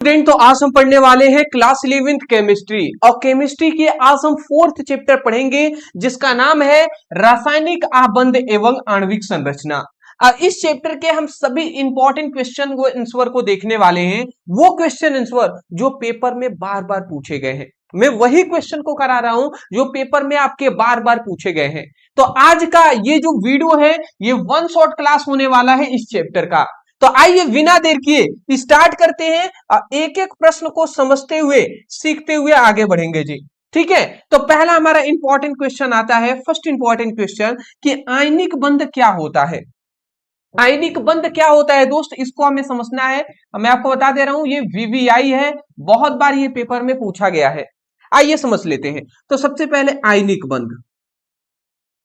Student, तो आज हम पढ़ने वाले हैं क्लास 11th केमिस्ट्री, और केमिस्ट्री के आज हम 4th चैप्टर पढ़ेंगे जिसका नाम है रासायनिक आबंध एवं आणविक संरचना। इस चैप्टर के हम सभी इंपॉर्टेंट क्वेश्चन को आंसर को देखने वाले हैं, वो क्वेश्चन आंसर जो पेपर में बार बार पूछे गए हैं। मैं वही क्वेश्चन को करा रहा हूं जो पेपर में आपके बार बार पूछे गए हैं। तो आज का ये जो वीडियो है ये वन शॉट क्लास होने वाला है इस चैप्टर का। तो आइए बिना देर किए स्टार्ट करते हैं, एक एक प्रश्न को समझते हुए सीखते हुए आगे बढ़ेंगे जी। ठीक है, तो पहला हमारा इंपॉर्टेंट क्वेश्चन आता है, फर्स्ट इंपॉर्टेंट क्वेश्चन कि आयनिक बंध क्या होता है। आयनिक बंध क्या होता है दोस्त, इसको हमें समझना है। मैं आपको बता दे रहा हूं ये वीवीआई है, बहुत बार ये पेपर में पूछा गया है। आइए समझ लेते हैं। तो सबसे पहले आयनिक बंध,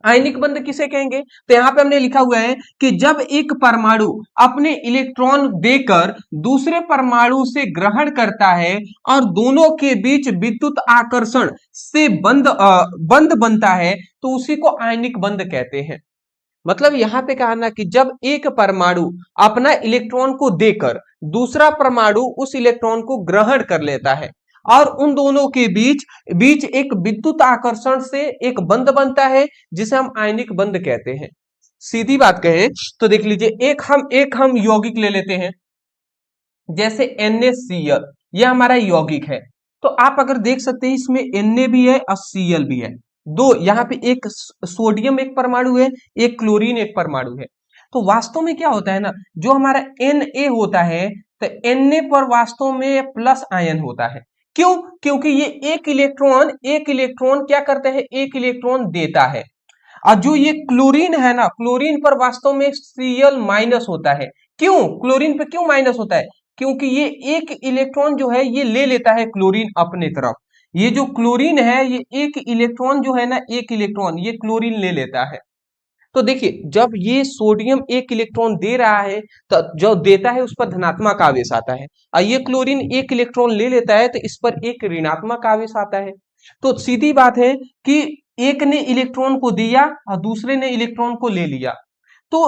आयनिक बंध किसे कहेंगे, तो यहां पे हमने लिखा हुआ है कि जब एक परमाणु अपने इलेक्ट्रॉन देकर दूसरे परमाणु से ग्रहण करता है और दोनों के बीच विद्युत आकर्षण से बंध बनता है तो उसी को आयनिक बंध कहते हैं। मतलब यहां पे कहा ना कि जब एक परमाणु अपना इलेक्ट्रॉन को देकर दूसरा परमाणु उस इलेक्ट्रॉन को ग्रहण कर लेता है और उन दोनों के बीच बीच एक विद्युत आकर्षण से एक बंध बनता है जिसे हम आयनिक बंध कहते हैं। सीधी बात कहें तो देख लीजिए, एक हम यौगिक ले लेते हैं, जैसे NaCl, यह हमारा यौगिक है। तो आप अगर देख सकते हैं इसमें Na भी है और Cl भी है, दो यहाँ पे एक सोडियम एक परमाणु है, एक क्लोरीन एक परमाणु है। तो वास्तव में क्या होता है ना, जो हमारा Na होता है तो Na पर वास्तव में प्लस आयन होता है। क्यों? क्योंकि ये एक इलेक्ट्रॉन क्या करता है, एक इलेक्ट्रॉन देता है। और जो ये क्लोरीन है ना, क्लोरीन पर वास्तव में Cl माइनस होता है। क्यों क्लोरीन पे क्यों माइनस होता है? क्योंकि ये एक इलेक्ट्रॉन जो है ये ले लेता है क्लोरीन अपने तरफ। ये जो क्लोरीन है ये एक इलेक्ट्रॉन जो है ना, एक इलेक्ट्रॉन ये क्लोरीन ले लेता है। तो देखिए, जब ये सोडियम एक इलेक्ट्रॉन दे रहा है तो जो देता है उस पर धनात्मक आवेश आता है, और ये क्लोरीन एक इलेक्ट्रॉन ले लेता है तो इस पर एक ऋणात्मक आवेश आता है। तो सीधी बात है कि एक ने इलेक्ट्रॉन को दिया और दूसरे ने इलेक्ट्रॉन को ले लिया। तो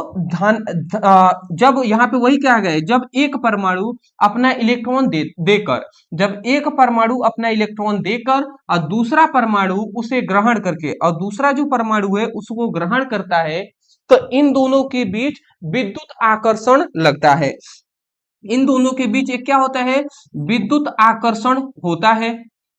जब यहाँ पे वही कहा गया है, जब एक परमाणु अपना इलेक्ट्रॉन देकर जब एक परमाणु अपना इलेक्ट्रॉन देकर और दूसरा परमाणु उसे ग्रहण करके और दूसरा जो परमाणु है उसको ग्रहण करता है तो इन दोनों के बीच विद्युत आकर्षण लगता है। इन दोनों के बीच एक क्या होता है, विद्युत आकर्षण होता है।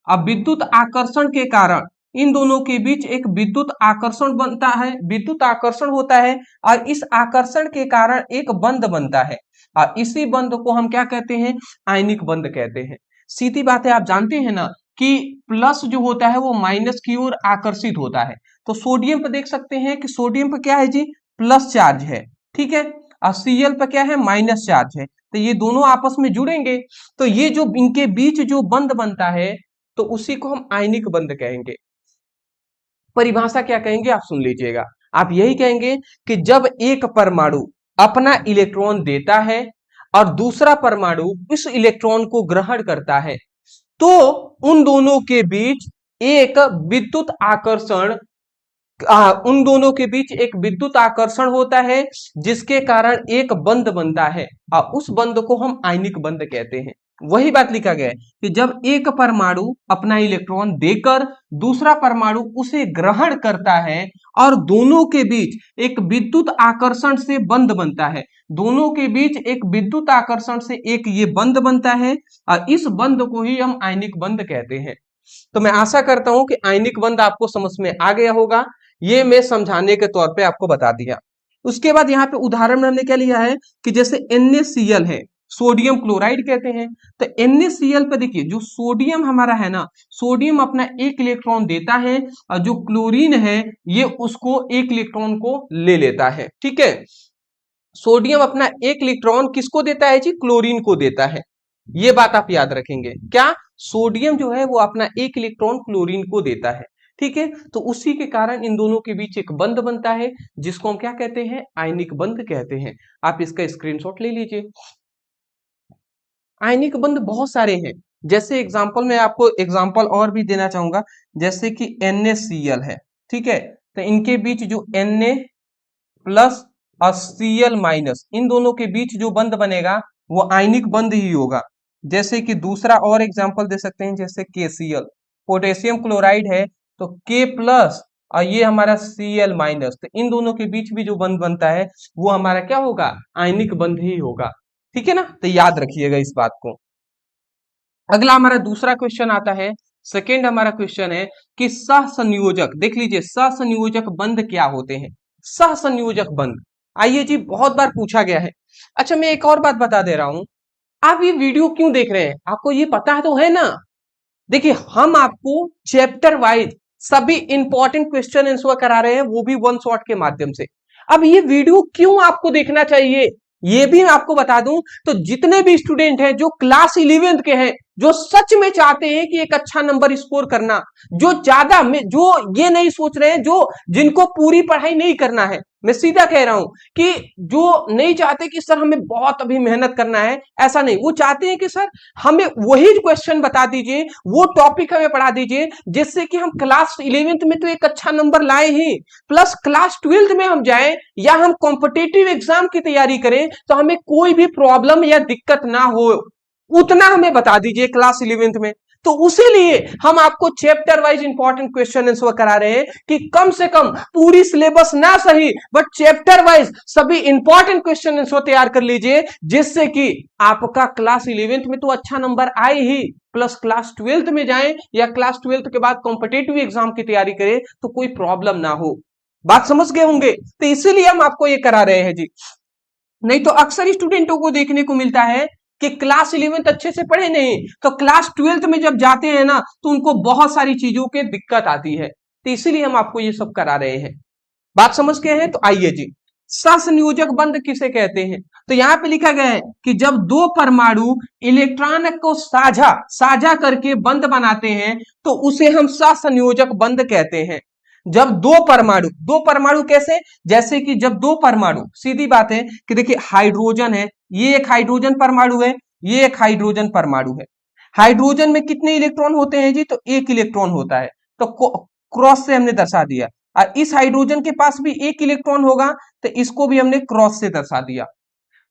अब विद्युत आकर्षण के कारण इन दोनों के बीच एक विद्युत आकर्षण बनता है, विद्युत आकर्षण होता है और इस आकर्षण के कारण एक बंध बनता है और इसी बंध को हम क्या कहते हैं, आयनिक बंध कहते हैं। सीधी बात है, आप जानते हैं ना कि प्लस जो होता है वो माइनस की ओर आकर्षित होता है। तो सोडियम पर देख सकते हैं कि सोडियम पर क्या है जी, प्लस चार्ज है, ठीक है, और Cl पर क्या है, माइनस चार्ज है। तो ये दोनों आपस में जुड़ेंगे तो ये जो इनके बीच जो बंध बनता है तो उसी को हम आयनिक बंध कहेंगे। परिभाषा क्या कहेंगे आप सुन लीजिएगा, आप यही कहेंगे कि जब एक परमाणु अपना इलेक्ट्रॉन देता है और दूसरा परमाणु उस इलेक्ट्रॉन को ग्रहण करता है तो उन दोनों के बीच एक विद्युत आकर्षण उन दोनों के बीच एक विद्युत आकर्षण होता है जिसके कारण एक बंध बनता है और उस बंध को हम आयनिक बंध कहते हैं। वही बात लिखा गया है कि जब एक परमाणु अपना इलेक्ट्रॉन देकर दूसरा परमाणु उसे ग्रहण करता है और दोनों के बीच एक विद्युत आकर्षण से बंध बनता है, दोनों के बीच एक विद्युत आकर्षण से एक ये बंध बनता है और इस बंध को ही हम आयनिक बंध कहते हैं। तो मैं आशा करता हूं कि आयनिक बंध आपको समझ में आ गया होगा, ये मैं समझाने के तौर पे आपको बता दिया। उसके बाद यहाँ पे उदाहरण में हमने क्या लिया है कि जैसे NaCl है, सोडियम क्लोराइड कहते हैं। तो NaCl पे देखिए, जो सोडियम हमारा है ना, सोडियम अपना एक इलेक्ट्रॉन देता है और जो क्लोरीन है ये उसको एक इलेक्ट्रॉन को ले लेता है। ठीक है, सोडियम अपना एक इलेक्ट्रॉन किसको देता है जी, क्लोरीन को देता है। ये बात आप याद रखेंगे, क्या सोडियम जो है वो अपना एक इलेक्ट्रॉन क्लोरीन को देता है। ठीक है, तो उसी के कारण इन दोनों के बीच एक बंध बनता है जिसको हम क्या कहते हैं, आयनिक बंध कहते हैं। आप इसका स्क्रीनशॉट ले लीजिए। आयनिक बंध बहुत सारे हैं, जैसे एग्जांपल मैं आपको एग्जांपल और भी देना चाहूंगा, जैसे कि NaCl है, ठीक है, तो इनके बीच जो Na प्लस और Cl माइनस, इन दोनों के बीच जो बंध बनेगा वो आयनिक बंध ही होगा। जैसे कि दूसरा और एग्जांपल दे सकते हैं, जैसे KCl, पोटेशियम क्लोराइड है तो K प्लस और ये हमारा Cl माइनस, तो इन दोनों के बीच भी जो बंध बनता है वो हमारा क्या होगा, आयनिक बंध ही होगा। ठीक है ना, तो याद रखिएगा इस बात को। अगला हमारा दूसरा क्वेश्चन आता है, सेकेंड हमारा क्वेश्चन है कि सहसंयोजक, देख लीजिए सहसंयोजक बंध क्या होते हैं। सहसंयोजक बंध, आइए जी, बहुत बार पूछा गया है। अच्छा मैं एक और बात बता दे रहा हूं, आप ये वीडियो क्यों देख रहे हैं, आपको ये पता तो है ना। देखिए हम आपको चैप्टर वाइज सभी इंपॉर्टेंट क्वेश्चन आंसर करा रहे हैं, वो भी वन शॉट के माध्यम से। अब ये वीडियो क्यों आपको देखना चाहिए ये भी मैं आपको बता दूं, तो जितने भी स्टूडेंट हैं जो क्लास 11th के हैं, जो सच में चाहते हैं कि एक अच्छा नंबर स्कोर करना, जो ज्यादा में जो ये नहीं सोच रहे हैं, जो जिनको पूरी पढ़ाई नहीं करना है, मैं सीधा कह रहा हूं कि जो नहीं चाहते कि सर हमें बहुत अभी मेहनत करना है, ऐसा नहीं, वो चाहते हैं कि सर हमें वही क्वेश्चन बता दीजिए, वो टॉपिक हमें पढ़ा दीजिए जिससे कि हम क्लास 11th में तो एक अच्छा नंबर लाए ही, प्लस क्लास 12th में हम जाएं या हम कॉम्पिटिटिव एग्जाम की तैयारी करें तो हमें कोई भी प्रॉब्लम या दिक्कत ना हो, उतना हमें बता दीजिए क्लास 11th में। तो उसी लिए हम आपको chapter wise important question answer करा रहे हैं कि कम से कम पूरी सिलेबस ना सही बट चैप्टर वाइज सभी इंपॉर्टेंट क्वेश्चन आंसर तैयार कर लीजिए, जिससे कि आपका क्लास 11th में तो अच्छा नंबर आए ही, प्लस क्लास 12th में जाएं या क्लास 12th के बाद कॉम्पिटिटिव एग्जाम की तैयारी करें तो कोई प्रॉब्लम ना हो। बात समझ गए होंगे, तो इसीलिए हम आपको ये करा रहे हैं जी। नहीं तो अक्सर स्टूडेंटों को देखने को मिलता है कि क्लास 11th अच्छे से पढ़े नहीं, तो क्लास 12th में जब जाते हैं ना तो उनको बहुत सारी चीजों की दिक्कत आती है, तो इसीलिए हम आपको ये सब करा रहे हैं। बात समझ गए हैं, तो आइए जी, सहसंयोजक बंध किसे कहते हैं, तो यहां पे लिखा गया है कि जब दो परमाणु इलेक्ट्रॉन को साझा साझा करके बंध बनाते हैं तो उसे हम सहसंयोजक बंध कहते हैं। जब दो परमाणु कैसे, जैसे कि जब दो परमाणु, सीधी बात है कि देखिए हाइड्रोजन है, ये एक हाइड्रोजन परमाणु है, ये एक हाइड्रोजन परमाणु है। हाइड्रोजन में कितने इलेक्ट्रॉन होते हैं जी, तो एक इलेक्ट्रॉन होता है, तो क्रॉस से हमने दर्शा दिया। और इस हाइड्रोजन के पास भी एक इलेक्ट्रॉन होगा तो इसको भी हमने क्रॉस से दर्शा दिया।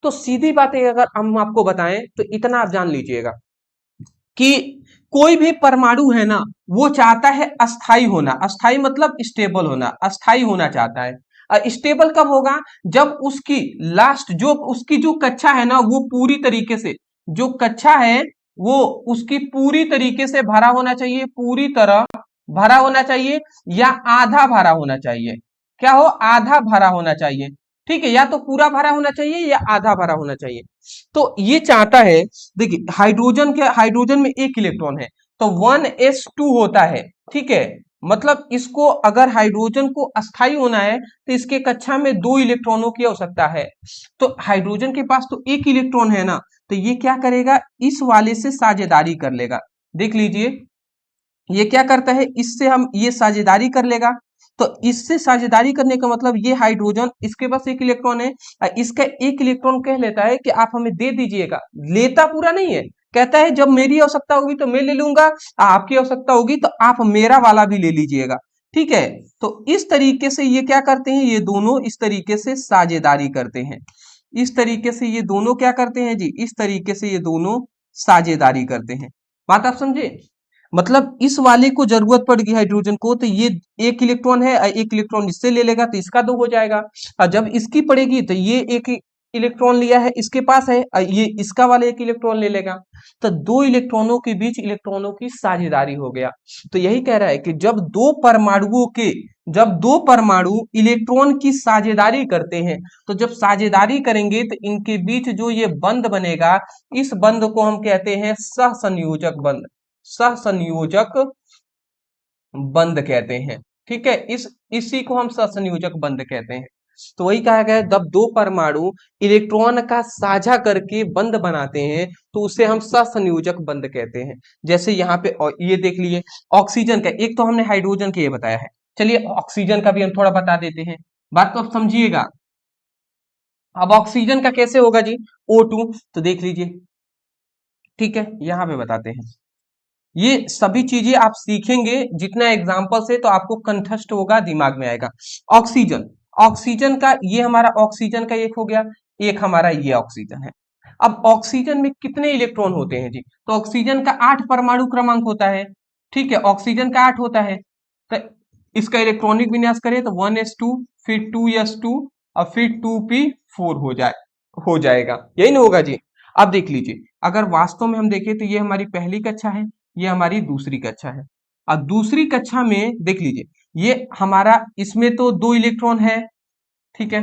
तो सीधी बात है, अगर हम आपको बताएं तो इतना आप जान लीजिएगा कि कोई भी परमाणु है ना वो चाहता है अस्थाई होना, अस्थाई मतलब स्टेबल होना, अस्थाई होना चाहता है। स्टेबल कब होगा, जब उसकी लास्ट जो उसकी जो कक्षा है ना वो पूरी तरीके से, जो कक्षा है वो उसकी पूरी तरीके से भरा होना चाहिए, पूरी तरह भरा होना चाहिए या आधा भरा होना चाहिए। क्या हो, आधा भरा होना चाहिए, ठीक है, या तो पूरा भरा होना चाहिए या आधा भरा होना चाहिए। तो ये चाहता है, देखिए हाइड्रोजन में एक इलेक्ट्रॉन है तो 1s2 होता है, ठीक है, मतलब इसको अगर हाइड्रोजन को अस्थाई होना है तो इसके कक्षा में दो इलेक्ट्रॉनों की आवश्यकता है। तो हाइड्रोजन के पास तो एक इलेक्ट्रॉन है ना, तो ये क्या करेगा, इस वाले से साझेदारी कर लेगा। देख लीजिए ये क्या करता है, इससे हम ये साझेदारी कर लेगा, तो इससे साझेदारी करने का मतलब ये हाइड्रोजन, इसके पास एक इलेक्ट्रॉन है, इसका एक इलेक्ट्रॉन कह लेता है कि आप हमें दे दीजिएगा, लेता पूरा नहीं है, कहता है जब मेरी आवश्यकता होगी तो मैं ले लूंगा, आपकी आवश्यकता होगी तो आप मेरा वाला भी ले लीजिएगा, ठीक है। तो इस तरीके से ये क्या करते हैं, ये दोनों इस तरीके से साझेदारी करते हैं, इस तरीके से ये दोनों क्या करते हैं जी, इस तरीके से ये दोनों साझेदारी करते हैं। बात आप समझे, मतलब इस वाले को जरूरत पड़ गई हाइड्रोजन को तो ये एक इलेक्ट्रॉन है, एक इलेक्ट्रॉन इससे ले लेगा तो इसका दो हो जाएगा, और जब इसकी पड़ेगी तो ये एक इलेक्ट्रॉन लिया है इसके पास है, ये इसका वाला एक इलेक्ट्रॉन ले लेगा, तो दो इलेक्ट्रॉनों के बीच इलेक्ट्रॉनों की साझेदारी हो गया। तो यही कह रहा है कि जब दो परमाणु इलेक्ट्रॉन की साझेदारी करते हैं, तो जब साझेदारी करेंगे तो इनके बीच जो ये बंध बनेगा, इस बंध को हम कहते हैं सहसंयोजक बंध, सहसंयोजक बंध कहते हैं, ठीक है, इसी को हम सहसंयोजक बंध कहते हैं। तो वही कहा गया है, जब दो परमाणु इलेक्ट्रॉन का साझा करके बंध बनाते हैं तो उसे हम सहसंयोजक बंध कहते हैं। जैसे यहाँ पे ये देख लिए ऑक्सीजन का, एक तो हमने हाइड्रोजन के ये बताया है, चलिए ऑक्सीजन का भी हम थोड़ा बता देते हैं, बात तो आप समझिएगा। अब ऑक्सीजन का कैसे होगा जी, O2, तो देख लीजिए, ठीक है, यहाँ पे बताते हैं। ये सभी चीजें आप सीखेंगे जितना एग्जाम्पल से तो आपको कंठस्थ होगा, दिमाग में आएगा। ऑक्सीजन, ऑक्सीजन का ये हमारा ऑक्सीजन का एक हो गया, एक हमारा ये ऑक्सीजन है। अब ऑक्सीजन में कितने इलेक्ट्रॉन होते हैं जी? तो ऑक्सीजन का 8 परमाणु क्रमांक होता है, ठीक है, ऑक्सीजन का 8 होता है। तो इसका इलेक्ट्रॉनिक विन्यास करें तो 1s2, फिर 2s2 और फिर 2p4 हो जाएगा, यही ना होगा जी। अब देख लीजिए, अगर वास्तव में हम देखें तो ये हमारी पहली कक्षा है, ये हमारी दूसरी कक्षा है। अब दूसरी कक्षा में देख लीजिए, ये हमारा इसमें तो 2 इलेक्ट्रॉन है, ठीक है,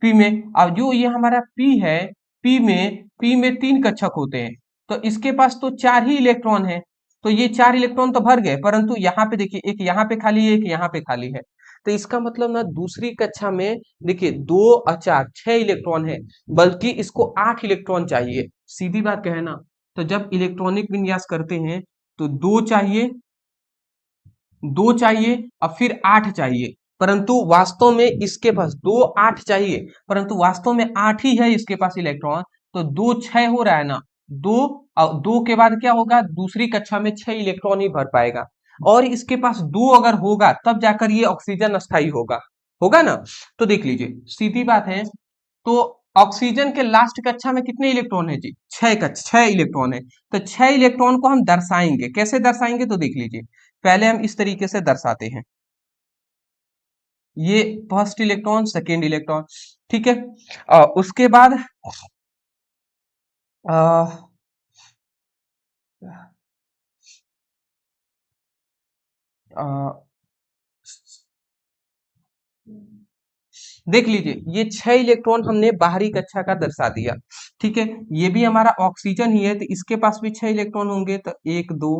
पी में। अब जो ये हमारा पी है, पी में 3 कक्षक होते हैं, तो इसके पास तो 4 ही इलेक्ट्रॉन है। तो ये 4 इलेक्ट्रॉन तो भर गए, परंतु यहाँ पे देखिए, एक यहाँ पे खाली है, एक यहाँ पे खाली है। तो इसका मतलब ना दूसरी कक्षा में देखिए 2 और 4 6 इलेक्ट्रॉन है, बल्कि इसको 8 इलेक्ट्रॉन चाहिए। सीधी बात कहे ना, तो जब इलेक्ट्रॉनिक विन्यास करते हैं तो 2 चाहिए और फिर 8 चाहिए, परंतु वास्तव में इसके पास 2 8 चाहिए, परंतु वास्तव में 8 ही है इसके पास इलेक्ट्रॉन। तो 2 6 हो रहा है ना, 2 और 2 के बाद क्या होगा, दूसरी कक्षा में 6 इलेक्ट्रॉन ही भर पाएगा। और इसके पास 2 अगर होगा तब जाकर ये ऑक्सीजन अस्थायी होगा, होगा ना। तो देख लीजिए, सीधी बात है। तो ऑक्सीजन के लास्ट कक्षा में कितने इलेक्ट्रॉन है जी? 6 इलेक्ट्रॉन है। तो 6 इलेक्ट्रॉन को हम दर्शाएंगे, कैसे दर्शाएंगे तो देख लीजिए, पहले हम इस तरीके से दर्शाते हैं, ये फर्स्ट इलेक्ट्रॉन, सेकेंड इलेक्ट्रॉन, ठीक है। उसके बाद आ, आ, देख लीजिए, ये 6 इलेक्ट्रॉन हमने बाहरी कक्षा का दर्शा दिया, ठीक है। ये भी हमारा ऑक्सीजन ही है, तो इसके पास भी 6 इलेक्ट्रॉन होंगे, तो 1 2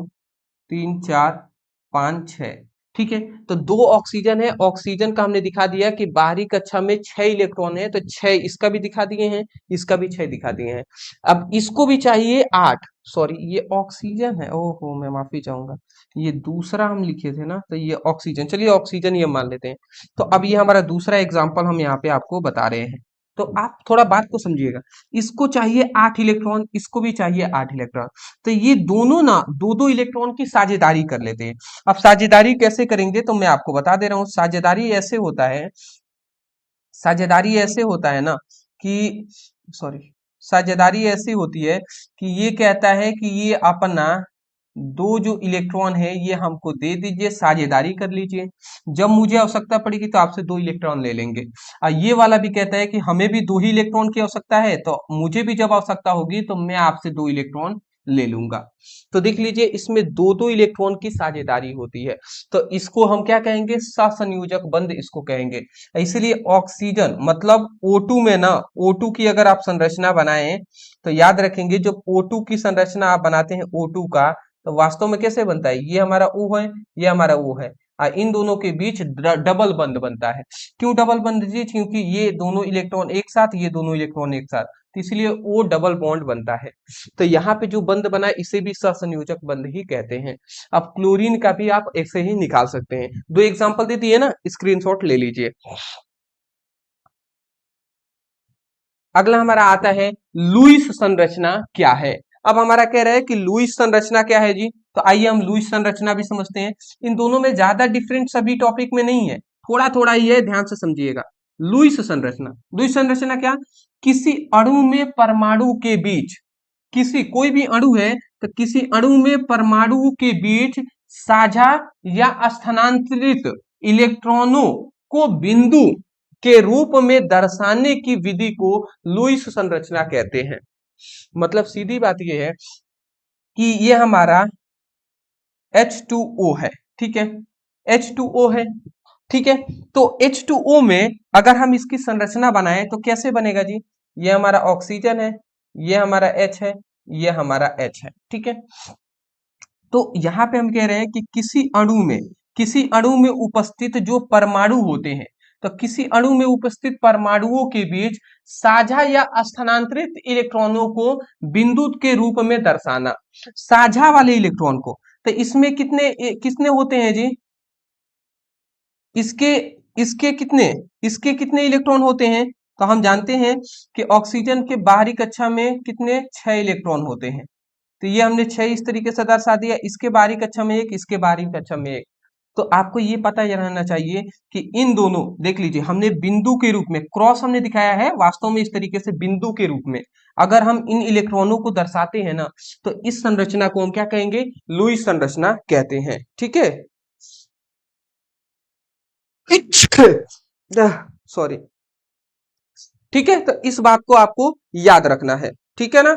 3 4 5 6, ठीक है। तो 2 ऑक्सीजन है, ऑक्सीजन का हमने दिखा दिया कि बाहरी कक्षा में 6 इलेक्ट्रॉन है, तो 6 इसका भी दिखा दिए हैं, इसका भी 6 दिखा दिए हैं। अब इसको भी चाहिए 8, सॉरी ये ऑक्सीजन है, ओहो मैं माफी चाहूंगा, ये दूसरा हम लिखे थे ना, तो ये ऑक्सीजन, चलिए ऑक्सीजन ये मान लेते हैं। तो अब ये हमारा दूसरा एग्जाम्पल हम यहाँ पे आपको बता रहे हैं, तो आप थोड़ा बात को समझिएगा। इसको चाहिए 8 इलेक्ट्रॉन, इसको भी चाहिए 8 इलेक्ट्रॉन, तो ये दोनों ना 2 इलेक्ट्रॉन की साझेदारी कर लेते हैं। अब साझेदारी कैसे करेंगे तो मैं आपको बता दे रहा हूँ। साझेदारी ऐसे होता है ना कि, सॉरी, साझेदारी ऐसी होती है कि ये कहता है कि ये अपना 2 जो इलेक्ट्रॉन है ये हमको दे दीजिए, साझेदारी कर लीजिए, जब मुझे आवश्यकता पड़ेगी तो आपसे 2 इलेक्ट्रॉन ले लेंगे। और ये वाला भी कहता है कि हमें भी 2 ही इलेक्ट्रॉन की आवश्यकता है, तो मुझे भी जब आवश्यकता होगी तो मैं आपसे 2 इलेक्ट्रॉन ले लूंगा। तो देख लीजिए, इसमें 2 इलेक्ट्रॉन की साझेदारी होती है, तो इसको हम क्या कहेंगे, सहसंयोजक बंध इसको कहेंगे। इसलिए ऑक्सीजन मतलब O2 में ना, O2 की अगर आप संरचना बनाएं तो याद रखेंगे, जब O2 की संरचना आप बनाते हैं O2 का, तो वास्तव में कैसे बनता है, ये हमारा O है, ये हमारा O है, इन दोनों के बीच डबल बंध बनता है। क्यों डबल बंध जी? क्योंकि ये दोनों इलेक्ट्रॉन एक साथ, ये दोनों इलेक्ट्रॉन एक साथ, तो इसलिए O डबल बॉन्ड बनता है। तो यहाँ पे जो बंध बना है इसे भी सहसंयोजक बंध ही कहते हैं। अब क्लोरीन का भी आप ऐसे ही निकाल सकते हैं। 2 एग्जांपल दे दिए ना, स्क्रीनशॉट ले लीजिए। अगला हमारा आता है लुईस संरचना क्या है। अब हमारा कह रहा है कि लुईस संरचना क्या है जी, तो आइए हम लुईस संरचना भी समझते हैं। इन दोनों में ज्यादा डिफरेंट सभी टॉपिक में नहीं है, थोड़ा थोड़ा ही है, ध्यान से समझिएगा। लुईस संरचना क्या, किसी अणु में परमाणु के बीच, किसी कोई भी अणु है तो किसी अणु में परमाणु के बीच साझा या स्थानांतरित इलेक्ट्रॉनों को बिंदु के रूप में दर्शाने की विधि को लुईस संरचना कहते हैं। मतलब सीधी बात यह है कि ये हमारा H2O है, ठीक है, H2O है, ठीक है। तो H2O में अगर हम इसकी संरचना बनाएं तो कैसे बनेगा जी, ये हमारा ऑक्सीजन है, ये हमारा H है, ये हमारा H है, ठीक है। तो यहाँ पे हम कह रहे हैं कि किसी अणु में उपस्थित जो परमाणु होते हैं, तो किसी अणु में उपस्थित परमाणुओं के बीच साझा या स्थानांतरित इलेक्ट्रॉनों को बिंदु के रूप में दर्शाना। साझा वाले इलेक्ट्रॉन को, तो इसमें कितने कितने होते हैं जी, इसके इसके कितने इलेक्ट्रॉन होते हैं, तो हम जानते हैं कि ऑक्सीजन के बाहरी कक्षा में कितने 6 इलेक्ट्रॉन होते हैं, तो ये हमने 6 इस तरीके से दर्शा दिया, इसके बाहरी कक्षा में 1, इसके बाहरी कक्षा में 1, तो आपको ये पता रहना चाहिए कि इन दोनों, देख लीजिए हमने बिंदु के रूप में क्रॉस हमने दिखाया है, वास्तव में इस तरीके से बिंदु के रूप में अगर हम इन इलेक्ट्रॉनों को दर्शाते हैं ना, तो इस संरचना को हम क्या कहेंगे, लुईस संरचना कहते हैं। ठीक है, सॉरी। ठीक है, तो इस बात को आपको याद रखना है, ठीक है ना।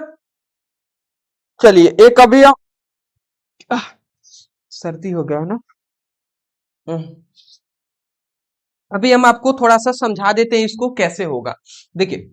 चलिए एक अभी सर्दी हो गया है ना। अभी हम आपको थोड़ा सा समझा देते हैं इसको कैसे होगा। देखिए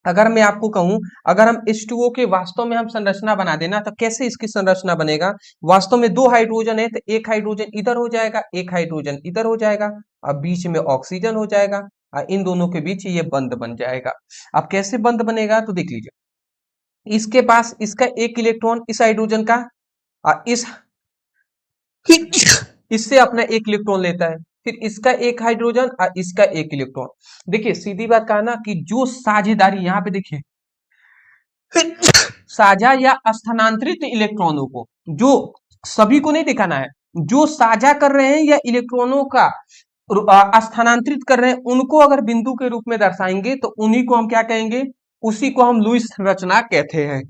अगर मैं आपको कहूं, अगर हम H2O के वास्तव में हम संरचना बना देना, तो कैसे इसकी संरचना बनेगा। वास्तव में दो हाइड्रोजन है, तो एक हाइड्रोजन इधर हो जाएगा, एक हाइड्रोजन इधर हो जाएगा, अब बीच में ऑक्सीजन हो जाएगा, और इन दोनों के बीच ये बंध बन जाएगा। अब कैसे बंध बनेगा, तो देख लीजिए इसके पास इसका एक इलेक्ट्रॉन इस हाइड्रोजन का, इस इससे अपना एक इलेक्ट्रॉन लेता है, फिर इसका एक हाइड्रोजन और इसका एक इलेक्ट्रॉन। देखिए सीधी बात कहा ना कि जो साझेदारी, यहाँ पे देखिए साझा या स्थानांतरित इलेक्ट्रॉनों को, जो सभी को नहीं दिखाना है, जो साझा कर रहे हैं या इलेक्ट्रॉनों का स्थानांतरित कर रहे हैं, उनको अगर बिंदु के रूप में दर्शाएंगे तो उन्हीं को हम क्या कहेंगे, उसी को हम लुईस संरचना कहते हैं।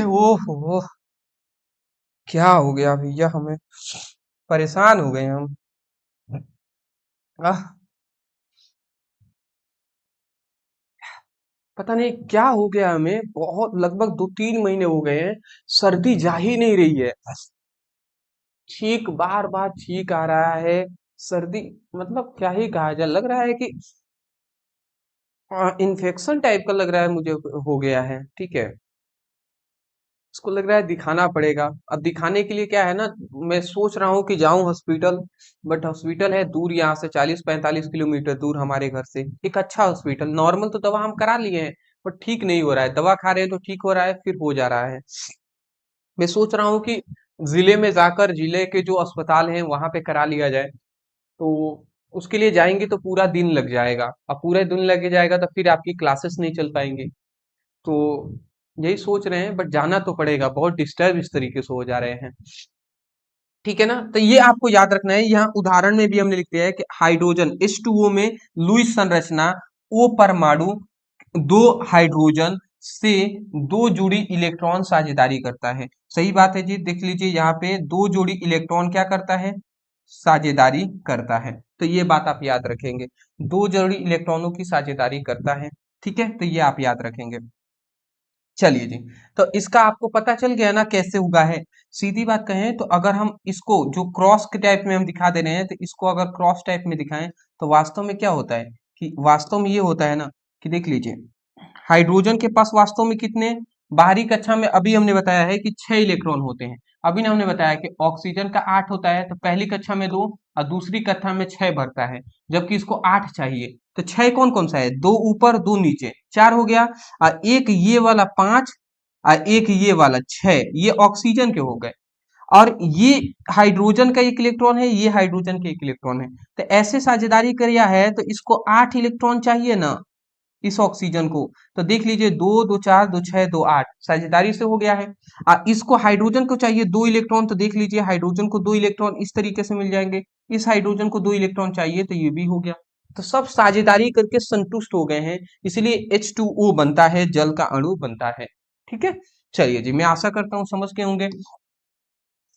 ओहो क्या हो गया भैया, हमें परेशान हो गए हम। आह, पता नहीं क्या हो गया हमें, बहुत लगभग 2-3 महीने हो गए हैं, सर्दी जा ही नहीं रही है, छींक बार बार छींक आ रहा है, सर्दी मतलब क्या ही कहा जाए, लग रहा है कि इन्फेक्शन टाइप का लग रहा है मुझे, हो गया है। ठीक है, इसको लग रहा है दिखाना पड़ेगा। अब दिखाने के लिए क्या है ना, मैं सोच रहा हूँ कि जाऊं हॉस्पिटल, बट हॉस्पिटल है दूर, यहाँ से 40-45 किलोमीटर दूर हमारे घर से, एक अच्छा हॉस्पिटल। नॉर्मल तो दवा हम करा लिए हैं, बट ठीक नहीं हो रहा है, दवा खा रहे हैं तो ठीक हो रहा है, फिर हो जा रहा है। मैं सोच रहा हूँ कि जिले में जाकर, जिले के जो अस्पताल हैं वहां पे करा लिया जाए, तो उसके लिए जाएंगे तो पूरा दिन लग जाएगा, अब पूरा दिन लग जाएगा तो फिर आपकी क्लासेस नहीं चल पाएंगे। तो यही सोच रहे हैं, बट जाना तो पड़ेगा, बहुत डिस्टर्ब इस तरीके से हो जा रहे हैं। ठीक है ना, तो ये आपको याद रखना है। यहाँ उदाहरण में भी हमने लिख दिया है कि हाइड्रोजन H2O में लुईस संरचना, O परमाणु दो हाइड्रोजन से दो जोड़ी इलेक्ट्रॉन साझेदारी करता है। सही बात है जी, देख लीजिए यहाँ पे दो जोड़ी इलेक्ट्रॉन क्या करता है, साझेदारी करता है। तो ये बात आप याद रखेंगे, दो जोड़ी इलेक्ट्रॉनों की साझेदारी करता है। ठीक है, तो ये आप याद रखेंगे। चलिए जी, तो इसका आपको पता चल गया ना कैसे होगा है। सीधी बात कहें तो अगर हम इसको जो क्रॉस के टाइप में हम दिखा दे रहे हैं, तो इसको अगर क्रॉस टाइप में दिखाएं तो वास्तव में क्या होता है, कि वास्तव में ये होता है ना कि देख लीजिए हाइड्रोजन के पास वास्तव में कितने, बाहरी कक्षा में अभी हमने बताया है कि 6 इलेक्ट्रॉन होते हैं। अभी ना हमने बताया कि ऑक्सीजन का 8 होता है, तो पहली कक्षा में 2 और दूसरी कक्षा में 6 भरता है, जबकि इसको 8 चाहिए। तो 6 कौन कौन सा है, 2 ऊपर 2 नीचे, 4 हो गया। और एक ये वाला 5 और एक ये वाला 6, ये ऑक्सीजन के हो गए। और ये हाइड्रोजन का एक इलेक्ट्रॉन है, ये हाइड्रोजन के एक इलेक्ट्रॉन है। तो ऐसे साझेदारी किया है तो इसको 8 इलेक्ट्रॉन चाहिए ना, इस ऑक्सीजन को। तो देख लीजिए 2 2 4 2 6 2 8 साझेदारी से हो गया है। इसको हाइड्रोजन को चाहिए 2 इलेक्ट्रॉन, तो देख लीजिए हाइड्रोजन को 2 इलेक्ट्रॉन इस तरीके से मिल जाएंगे, इस हाइड्रोजन को 2 इलेक्ट्रॉन चाहिए, तो ये भी हो गया। तो सब साझेदारी करके संतुष्ट हो गए हैं, इसलिए H2O बनता है, जल का अणु बनता है। ठीक है, चलिए जी, मैं आशा करता हूँ समझ के होंगे।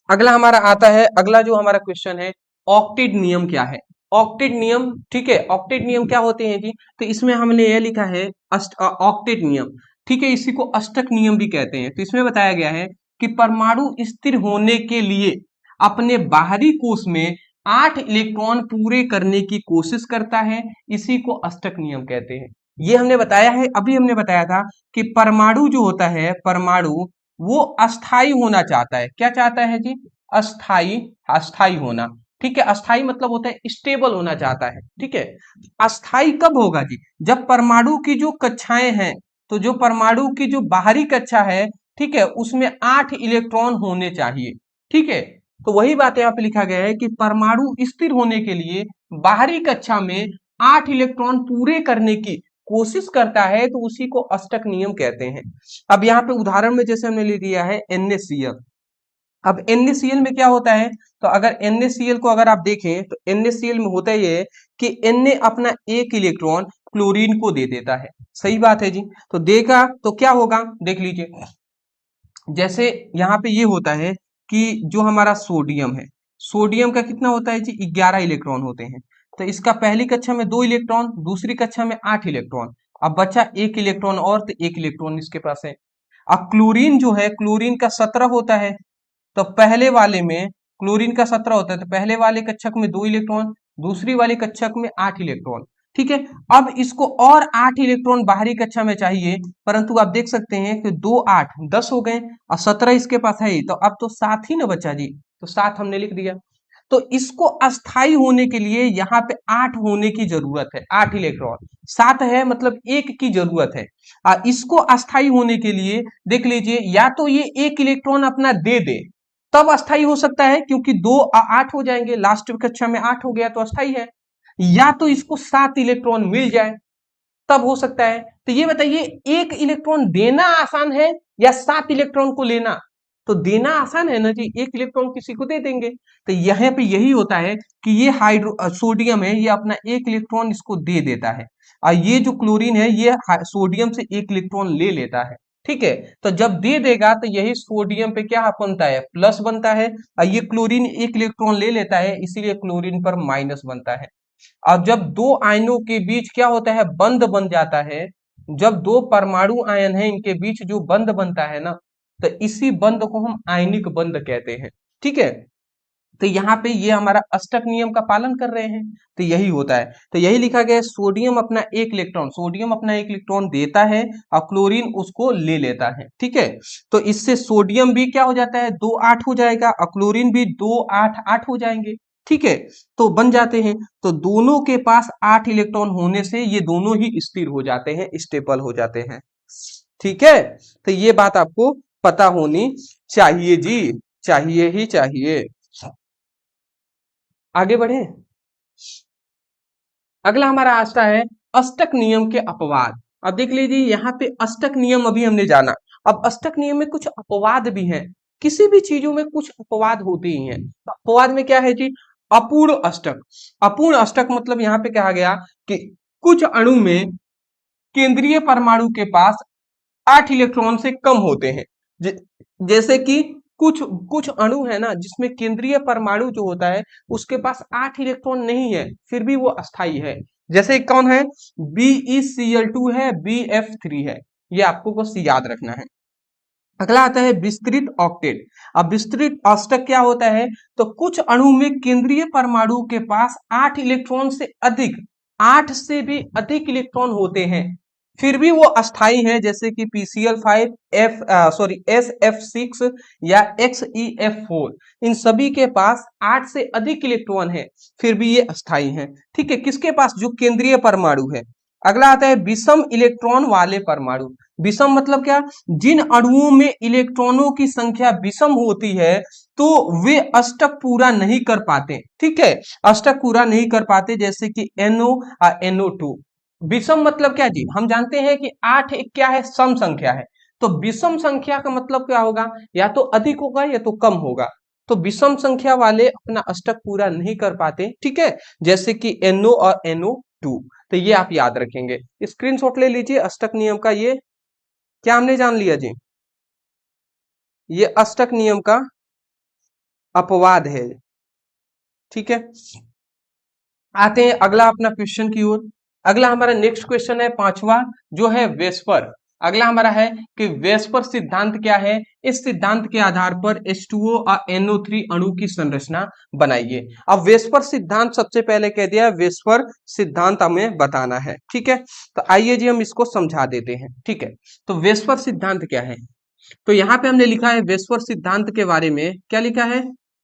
अगला हमारा आता है, अगला जो हमारा क्वेश्चन है, ऑक्टेट नियम क्या है। ऑक्टेट नियम, ठीक है, ऑक्टेट नियम क्या होते हैं जी, तो इसमें हमने यह लिखा है ऑक्टेट नियम। ठीक है, इसी को अष्टक नियम भी कहते हैं। तो इसमें बताया गया है कि परमाणु स्थिर होने के लिए अपने बाहरी कोश में 8 इलेक्ट्रॉन पूरे करने की कोशिश करता है, इसी को अष्टक नियम कहते हैं। ये हमने बताया है, अभी हमने बताया था कि परमाणु जो होता है, परमाणु वो अस्थाई होना चाहता है। क्या चाहता है जी, अस्थाई, अस्थाई होना। ठीक है, अस्थाई मतलब होता है स्टेबल होना चाहता है। ठीक है, अस्थाई कब होगा जी, जब परमाणु की जो कक्षाएं हैं, तो जो परमाणु की जो बाहरी कक्षा है, ठीक है, उसमें 8 इलेक्ट्रॉन होने चाहिए। ठीक है, तो वही बात यहाँ पे लिखा गया है कि परमाणु स्थिर होने के लिए बाहरी कक्षा में 8 इलेक्ट्रॉन पूरे करने की कोशिश करता है, तो उसी को अष्टक नियम कहते हैं। अब यहाँ पे उदाहरण में जैसे हमने ले दिया है NaCl, अब NaCl में क्या होता है, तो अगर NaCl को अगर आप देखें तो NaCl में होता ये है कि Na अपना एक इलेक्ट्रॉन क्लोरीन को दे देता है। सही बात है जी। तो देगा तो क्या होगा, देख लीजिए। जैसे यहाँ पे ये होता है कि जो हमारा सोडियम है, सोडियम का कितना होता है जी, 11 इलेक्ट्रॉन होते हैं। तो इसका पहली कक्षा में 2 इलेक्ट्रॉन, दूसरी कक्षा में 8 इलेक्ट्रॉन। अब बचा 1 इलेक्ट्रॉन और, तो 1 इलेक्ट्रॉन इसके पास है। अब क्लोरीन जो है, क्लोरीन का 17 होता है। तो पहले वाले में क्लोरीन का 17 होता है, तो पहले वाले कक्षक में 2 इलेक्ट्रॉन, दूसरी वाली कक्षक में 8 इलेक्ट्रॉन। ठीक है। अब इसको और 8 इलेक्ट्रॉन बाहरी कक्षा में चाहिए, परंतु आप देख सकते हैं कि 2 8 10 हो गए और 17 इसके पास है ही, तो अब तो 7 ही ना बचा जी। तो 7 हमने लिख दिया। तो इसको अस्थाई होने के लिए यहाँ पे 8 होने की जरूरत है, 8 इलेक्ट्रॉन। 7 है मतलब 1 की जरूरत है। इसको अस्थाई होने के लिए देख लीजिए, या तो ये 1 इलेक्ट्रॉन अपना दे दे तब अस्थाई हो सकता है, क्योंकि 2 8 हो जाएंगे, लास्ट कक्षा में 8 हो गया तो अस्थाई है। या तो इसको 7 इलेक्ट्रॉन मिल जाए तब हो सकता है। तो ये बताइए, 1 इलेक्ट्रॉन देना आसान है या 7 इलेक्ट्रॉन को लेना? तो देना आसान है ना जी, 1 इलेक्ट्रॉन किसी को दे देंगे। तो यहाँ पे यही होता है कि ये सोडियम है, ये अपना 1 इलेक्ट्रॉन इसको दे देता है, और ये जो क्लोरीन है ये सोडियम से 1 इलेक्ट्रॉन ले लेता है। ठीक है। तो जब दे देगा तो यही सोडियम पे क्या बनता है, प्लस बनता है, और ये क्लोरीन 1 इलेक्ट्रॉन ले लेता है, इसीलिए क्लोरीन पर माइनस बनता है। अब जब दो आयनों के बीच क्या होता है, बंध बन जाता है, जब दो परमाणु आयन है इनके बीच जो बंध बनता है ना, तो इसी बंध को हम आयनिक बंध कहते हैं। ठीक है। तो यहाँ पे ये हमारा अष्टक नियम का पालन कर रहे हैं, तो यही होता है। तो यही लिखा गया है, सोडियम अपना 1 इलेक्ट्रॉन, सोडियम अपना 1 इलेक्ट्रॉन देता है और क्लोरीन उसको ले लेता है। ठीक है। तो इससे सोडियम भी क्या हो जाता है, 2 8 हो जाएगा, और क्लोरीन भी 2 8 8 हो जाएंगे। ठीक है। तो बन जाते हैं। तो दोनों के पास 8 इलेक्ट्रॉन होने से ये दोनों ही स्थिर हो जाते हैं, स्टेबल हो जाते हैं। ठीक है। तो ये बात आपको पता होनी चाहिए जी, चाहिए ही चाहिए। आगे बढ़े। अगला हमारा आता है अष्टक नियम के अपवाद। अब देख लीजिए, यहाँ पे अष्टक नियम अभी हमने जाना। अब अष्टक नियम में कुछ अपवाद भी हैं, किसी भी चीजों में कुछ अपवाद होते ही हैं। तो अपवाद में क्या है जी, अपूर्ण अष्टक। अपूर्ण अष्टक मतलब यहाँ पे कहा गया कि कुछ अणु में केंद्रीय परमाणु के पास 8 इलेक्ट्रॉन से कम होते हैं। जैसे कि कुछ कुछ अणु है ना, जिसमें केंद्रीय परमाणु जो होता है उसके पास 8 इलेक्ट्रॉन नहीं है, फिर भी वो अस्थाई है। जैसे कौन है, BeCl2 है, BF3 है, ये आपको बस याद रखना है। अगला आता है विस्तृत ऑक्टेट। अब विस्तृत अष्टक क्या होता है, तो कुछ अणु में केंद्रीय परमाणु के पास 8 इलेक्ट्रॉन से अधिक, 8 से भी अधिक इलेक्ट्रॉन होते हैं, फिर भी वो अस्थाई है। जैसे कि PCl5 SF6 या XeF4, इन सभी के पास 8 से अधिक इलेक्ट्रॉन है, फिर भी ये अस्थाई है। ठीक है, किसके पास, जो केंद्रीय परमाणु है। अगला आता है विषम इलेक्ट्रॉन वाले परमाणु। विषम मतलब क्या, जिन अणुओं में इलेक्ट्रॉनों की संख्या विषम होती है तो वे अष्टक पूरा नहीं कर पाते। ठीक है, अष्टक पूरा नहीं कर पाते, जैसे कि NO और NO2। विषम मतलब क्या जी, हम जानते हैं कि 8 एक क्या है, सम संख्या है। तो विषम संख्या का मतलब क्या होगा, या तो अधिक होगा या तो कम होगा। तो विषम संख्या वाले अपना अष्टक पूरा नहीं कर पाते। ठीक है, जैसे कि NO और NO2। तो ये आप याद रखेंगे, स्क्रीनशॉट ले लीजिए अष्टक नियम का। ये क्या हमने जान लिया जी, ये अष्टक नियम का अपवाद है। ठीक है, आते हैं अगला अपना क्वेश्चन की ओर। अगला हमारा नेक्स्ट क्वेश्चन है पांचवा, जो है वेस्पर। अगला हमारा है कि वेस्पर सिद्धांत क्या है, इस सिद्धांत के आधार पर H2O और NO3 अणु की संरचना बनाइए। अब वेस्पर सिद्धांत सबसे पहले कह दिया, वेस्पर सिद्धांत हमें बताना है। ठीक है, तो आइए जी हम इसको समझा देते हैं। ठीक है, तो वेस्पर सिद्धांत क्या है, तो यहाँ पे हमने लिखा है वेस्पर सिद्धांत के बारे में। क्या लिखा है,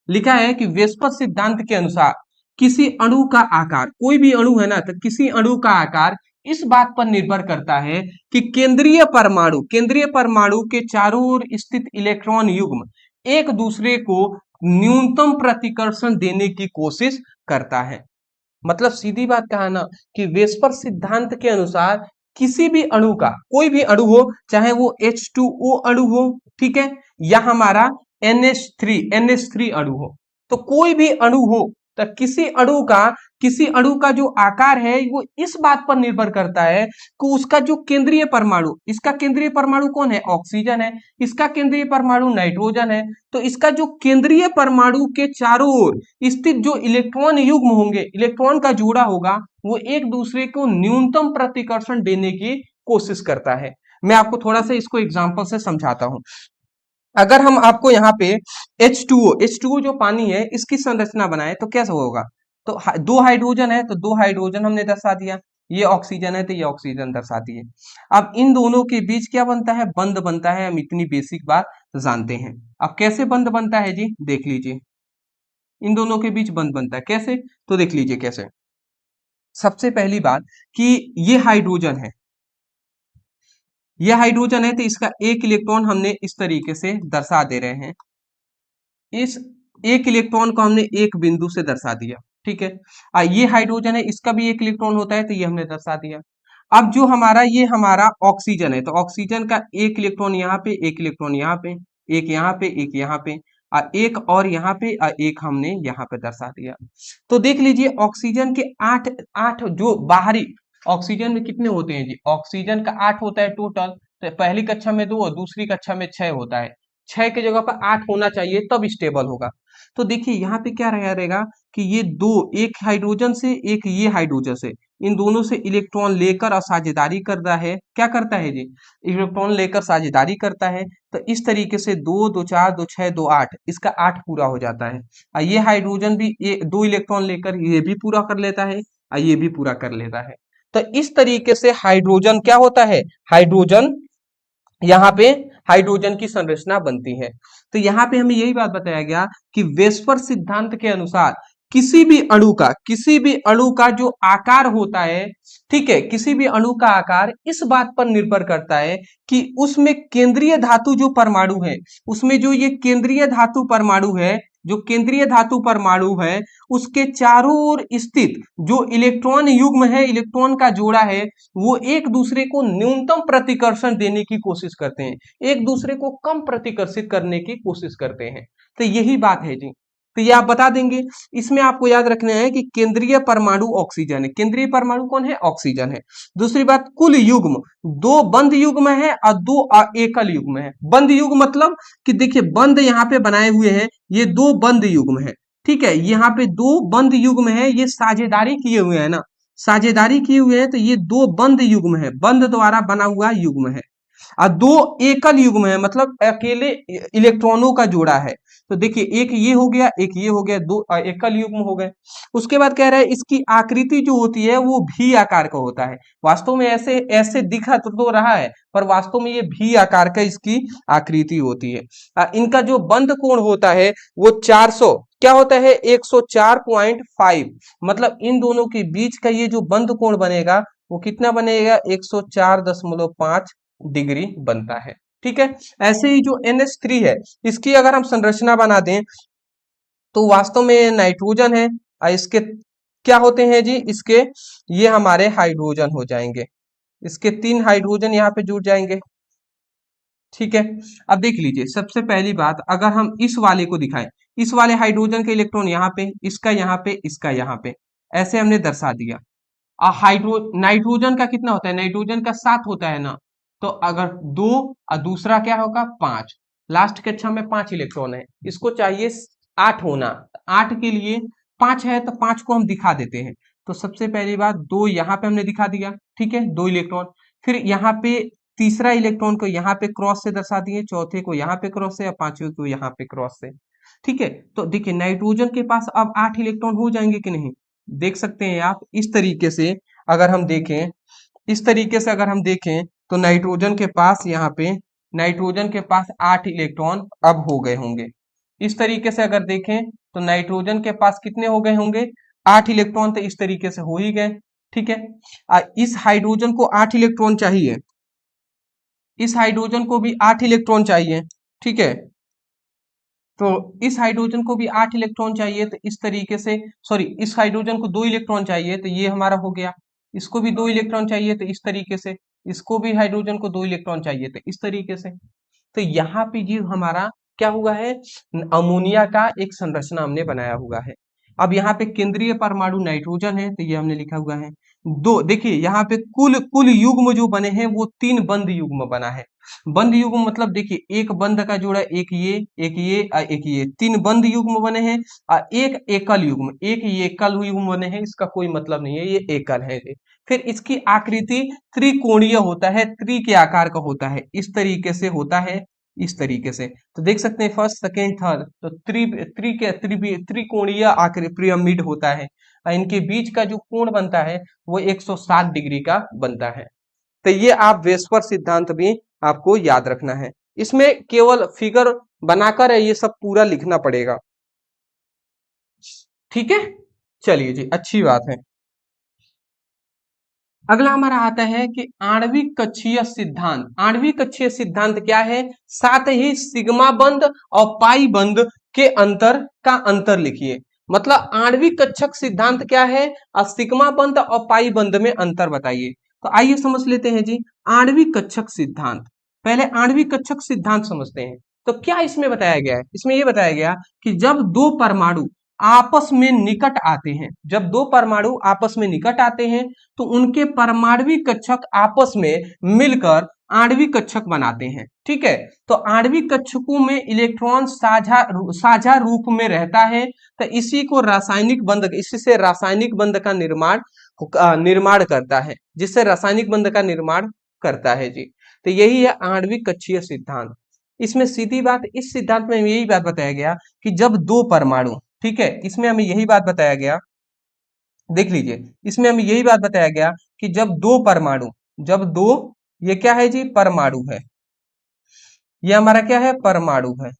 लिखा है कि वेस्पर सिद्धांत के अनुसार किसी अणु का आकार, कोई भी अणु है ना, तो किसी अणु का आकार इस बात पर निर्भर करता है कि केंद्रीय परमाणु के चारों ओर स्थित इलेक्ट्रॉन युग्म एक दूसरे को न्यूनतम प्रतिकर्षण देने की कोशिश करता है। मतलब सीधी बात कहा ना, कि वेस्पर सिद्धांत के अनुसार किसी भी अणु का, कोई भी अणु हो, चाहे वो H2O अणु हो, ठीक है, या हमारा NH3 अणु हो, तो कोई भी अणु हो तो किसी अणु का जो आकार है वो इस बात पर निर्भर करता है कि उसका जो केंद्रीय परमाणु, इसका केंद्रीय परमाणु कौन है, ऑक्सीजन है, इसका केंद्रीय परमाणु नाइट्रोजन है, तो इसका जो केंद्रीय परमाणु के चारों ओर स्थित जो इलेक्ट्रॉन युग्म होंगे, इलेक्ट्रॉन का जोड़ा होगा, वो एक दूसरे को न्यूनतम प्रतिकर्षण देने की कोशिश करता है। मैं आपको थोड़ा सा इसको एग्जांपल से समझाता हूं। अगर हम आपको यहाँ पे H2O जो पानी है इसकी संरचना बनाए तो कैसा होगा, तो दो हाइड्रोजन है तो दो हाइड्रोजन हमने दर्शा दिया, ये ऑक्सीजन है तो ये ऑक्सीजन दर्शा दिए। अब इन दोनों के बीच क्या बनता है, बंध बनता है। हम इतनी बेसिक बात जानते हैं। अब कैसे बंध बनता है जी, देख लीजिए, इन दोनों के बीच बंध बनता है कैसे, तो देख लीजिए कैसे। सबसे पहली बात कि ये हाइड्रोजन है, ये हाइड्रोजन है तो इसका एक इलेक्ट्रॉन हमने इस तरीके से दर्शा दे रहे हैं, इस एक इलेक्ट्रॉन को हमने एक बिंदु से दर्शा दिया, ठीक है। ये हाइड्रोजन है, इसका भी एक इलेक्ट्रॉन होता है तो ये हमने दर्शा दिया। अब जो ये हमारा ऑक्सीजन है, तो ऑक्सीजन का एक इलेक्ट्रॉन यहाँ पे, एक इलेक्ट्रॉन यहाँ पे, एक यहाँ पे, एक यहाँ पे, एक और यहाँ पे, एक हमने यहाँ पे दर्शा दिया। तो देख लीजिए ऑक्सीजन के आठ आठ जो बाहरी, ऑक्सीजन में कितने होते हैं जी, ऑक्सीजन का 8 होता है टोटल, तो पहली कक्षा में 2 और दूसरी कक्षा में 6 होता है। 6 की जगह पर 8 होना चाहिए तब स्टेबल होगा। तो देखिए यहाँ पे क्या रहेगा कि ये दो, एक हाइड्रोजन से एक ये हाइड्रोजन से, इन दोनों से इलेक्ट्रॉन लेकर और साझेदारी कर रहा है, क्या करता है जी, इलेक्ट्रॉन लेकर साझेदारी करता है। तो इस तरीके से 2 2 4 2 6 2 8, इसका 8 पूरा हो जाता है। और ये हाइड्रोजन भी ये 2 इलेक्ट्रॉन लेकर ये भी पूरा कर लेता है और ये भी पूरा कर लेता है। तो इस तरीके से हाइड्रोजन क्या होता है, हाइड्रोजन यहाँ पे हाइड्रोजन की संरचना बनती है। तो यहाँ पे हमें यही बात बताया गया कि वेस्पर सिद्धांत के अनुसार किसी भी अणु का जो आकार होता है, ठीक है, किसी भी अणु का आकार इस बात पर निर्भर करता है कि उसमें केंद्रीय धातु जो परमाणु है, उसमें जो ये केंद्रीय धातु परमाणु है, जो केंद्रीय धातु परमाणु है उसके चारों ओर स्थित जो इलेक्ट्रॉन युग्म है, इलेक्ट्रॉन का जोड़ा है, वो एक दूसरे को न्यूनतम प्रतिकर्षण देने की कोशिश करते हैं, एक दूसरे को कम प्रतिकर्षित करने की कोशिश करते हैं। तो यही बात है जी। तो ये आप बता देंगे। इसमें आपको याद रखना है कि केंद्रीय परमाणु ऑक्सीजन है, केंद्रीय परमाणु कौन है, ऑक्सीजन है। दूसरी बात, कुल युग्म 2 बंध युग्म है और 2 एकल युग्म है। बंध युग्म मतलब कि देखिए बंध यहाँ पे बनाए हुए हैं, ये 2 बंध युग्म है, ठीक है, यहाँ पे 2 बंध युग्म है, ये साझेदारी किए हुए हैं ना, साझेदारी किए हुए हैं, तो ये 2 बंध युग्म है, बंध द्वारा बना हुआ युग्म है। और 2 एकल युग्म है, मतलब अकेले इलेक्ट्रॉनों का जोड़ा है। तो देखिए एक ये हो गया, एक ये हो गया, 2 एकल युग्म हो गए। उसके बाद कह रहा है इसकी आकृति जो होती है वो भी आकार का होता है। वास्तव में ऐसे ऐसे दिखा तो रहा है, पर वास्तव में ये भी आकार का इसकी आकृति होती है। इनका जो बंध कोण होता है वो 400 क्या होता है, 104.5, मतलब इन दोनों के बीच का ये जो बंध कोण बनेगा वो कितना बनेगा, 104.5 डिग्री बनता है, ठीक है। ऐसे ही जो NH3 है, इसकी अगर हम संरचना बना दें तो वास्तव में नाइट्रोजन है, और इसके क्या होते हैं जी, इसके ये हमारे हाइड्रोजन हो जाएंगे, इसके 3 हाइड्रोजन यहाँ पे जुड़ जाएंगे, ठीक है। अब देख लीजिए सबसे पहली बात, अगर हम इस वाले को दिखाएं, इस वाले हाइड्रोजन के इलेक्ट्रॉन यहाँ पे, इसका यहाँ पे, इसका यहाँ पे, ऐसे हमने दर्शा दिया। नाइट्रोजन का कितना होता है, नाइट्रोजन का 7 होता है ना, तो अगर 2 और दूसरा क्या होगा 5, लास्ट कक्षा में 5 इलेक्ट्रॉन है, इसको चाहिए 8 होना, 8 के लिए 5 है तो 5 को हम दिखा देते हैं। तो सबसे पहली बात 2 यहाँ पे हमने दिखा दिया, ठीक है, 2 इलेक्ट्रॉन, फिर यहाँ पे तीसरा इलेक्ट्रॉन को यहाँ पे क्रॉस से दर्शा दिए, चौथे को यहाँ पे क्रॉस से और पांचवे को यहाँ पे क्रॉस से, ठीक है। तो देखिए नाइट्रोजन के पास अब 8 इलेक्ट्रॉन हो जाएंगे कि नहीं, देख सकते हैं आप। इस तरीके से अगर हम देखें, इस तरीके से अगर हम देखें तो नाइट्रोजन के पास यहाँ पे, नाइट्रोजन के पास 8 इलेक्ट्रॉन अब हो गए होंगे। इस तरीके से अगर देखें तो नाइट्रोजन के पास कितने हो गए होंगे, 8 इलेक्ट्रॉन, तो इस तरीके से हो ही गए, ठीक है। इस हाइड्रोजन को 8 इलेक्ट्रॉन चाहिए, इस हाइड्रोजन को भी 8 इलेक्ट्रॉन चाहिए, ठीक है। तो इस हाइड्रोजन को भी 8 इलेक्ट्रॉन चाहिए, तो इस तरीके से, सॉरी, इस हाइड्रोजन को 2 इलेक्ट्रॉन चाहिए, तो ये हमारा हो गया। इसको भी 2 इलेक्ट्रॉन चाहिए, तो इस तरीके से, इसको भी हाइड्रोजन को 2 इलेक्ट्रॉन चाहिए, तो इस तरीके से। तो यहाँ पे ये हमारा क्या हुआ है, अमोनिया का एक संरचना हमने बनाया हुआ है। अब यहाँ पे केंद्रीय परमाणु नाइट्रोजन है, तो ये हमने लिखा हुआ है। दो देखिए यहाँ पे कुल कुल युग्म जो बने हैं वो 3 बंद युग्म बना है। बंद युग्म मतलब देखिए एक बंद का जोड़ा, एक ये और एक ये, 3 बंद युग्म बने हैं और एक एकल युग्म, एक ये एकल युग्म बने हैं। इसका कोई मतलब नहीं है, ये एकल है ये। फिर इसकी आकृति त्रिकोणीय होता है, त्रि के आकार का होता है, इस तरीके से होता है, इस तरीके से। तो देख सकते हैं फर्स्ट सेकेंड थर्ड, तो त्रिकोणीय आकृति पिरामिड होता है और इनके बीच का जो कोण बनता है वो 160 डिग्री का बनता है। तो ये आप वेस्पर सिद्धांत भी आपको याद रखना है। इसमें केवल फिगर बनाकर ये सब पूरा लिखना पड़ेगा, ठीक है। चलिए जी, अच्छी बात है। अगला हमारा आता है कि आणविक कक्षीय सिद्धांत। आणविक कक्षीय सिद्धांत क्या है, साथ ही सिग्मा बंध और पाई बंध के अंतर लिखिए। मतलब आणविक कक्षक सिद्धांत क्या है और सिग्मा बंध और पाई बंध में अंतर बताइए। तो आइए समझ लेते हैं जी आणविक कक्षक सिद्धांत। पहले आणविक कक्षक सिद्धांत समझते हैं। तो क्या इसमें बताया गया है, इसमें यह बताया गया कि जब दो परमाणु आपस में निकट आते हैं, जब दो परमाणु आपस में निकट आते हैं तो उनके परमाणविक कक्षक आपस में मिलकर आणविक कक्षक बनाते हैं, ठीक है। तो आणविक कक्षकों में इलेक्ट्रॉन साझा रूप में रहता है, तो इसी को रासायनिक बंध, इससे रासायनिक बंध का निर्माण करता है, जिससे रासायनिक बंध का निर्माण करता है जी। तो यही है आणविक कक्षीय सिद्धांत। इसमें सीधी बात, इस सिद्धांत में यही बात बताया गया कि जब दो परमाणु, ठीक है, इसमें हमें यही बात बताया गया, देख लीजिए, इसमें हमें यही बात बताया गया कि जब दो परमाणु, जब दो, ये क्या है जी, परमाणु है, ये हमारा क्या है, परमाणु है,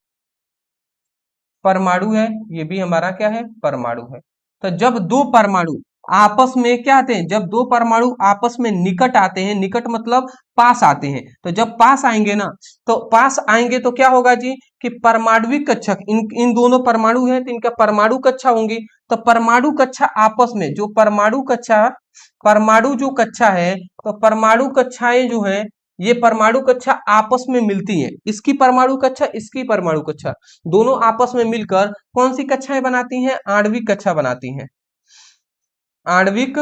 परमाणु है, ये भी हमारा क्या है, परमाणु है। तो जब दो परमाणु आपस में क्या आते हैं, जब दो परमाणु आपस में निकट आते हैं, निकट मतलब पास आते हैं, तो जब पास आएंगे ना, तो पास आएंगे तो क्या होगा जी कि परमाणविक कक्षक, इन दोनों परमाणु हैं तो इनका परमाणु कक्षा होंगी। तो परमाणु कक्षा आपस में, जो परमाणु कक्षा, परमाणु जो कक्षा है, तो परमाणु कक्षाएं जो है, ये परमाणु कक्षा आपस में मिलती हैं, इसकी परमाणु कक्षा, इसकी परमाणु कक्षा, दोनों आपस में मिलकर कौन सी कक्षाएं बनाती हैं, आणविक कक्षा बनाती हैं, आणविक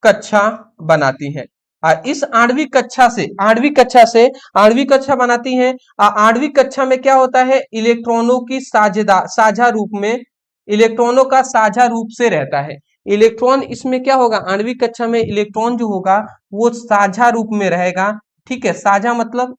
कक्षा बनाती हैं। और इस आणविक कक्षा से, आणविक कक्षा बनाती हैं। आणविक कक्षा में क्या होता है, इलेक्ट्रॉनों की साझा रूप में, इलेक्ट्रॉनों का साझा रूप से रहता है। इलेक्ट्रॉन इसमें क्या होगा, आणविक कक्षा में इलेक्ट्रॉन जो होगा वो साझा रूप में रहेगा, ठीक है। साझा मतलब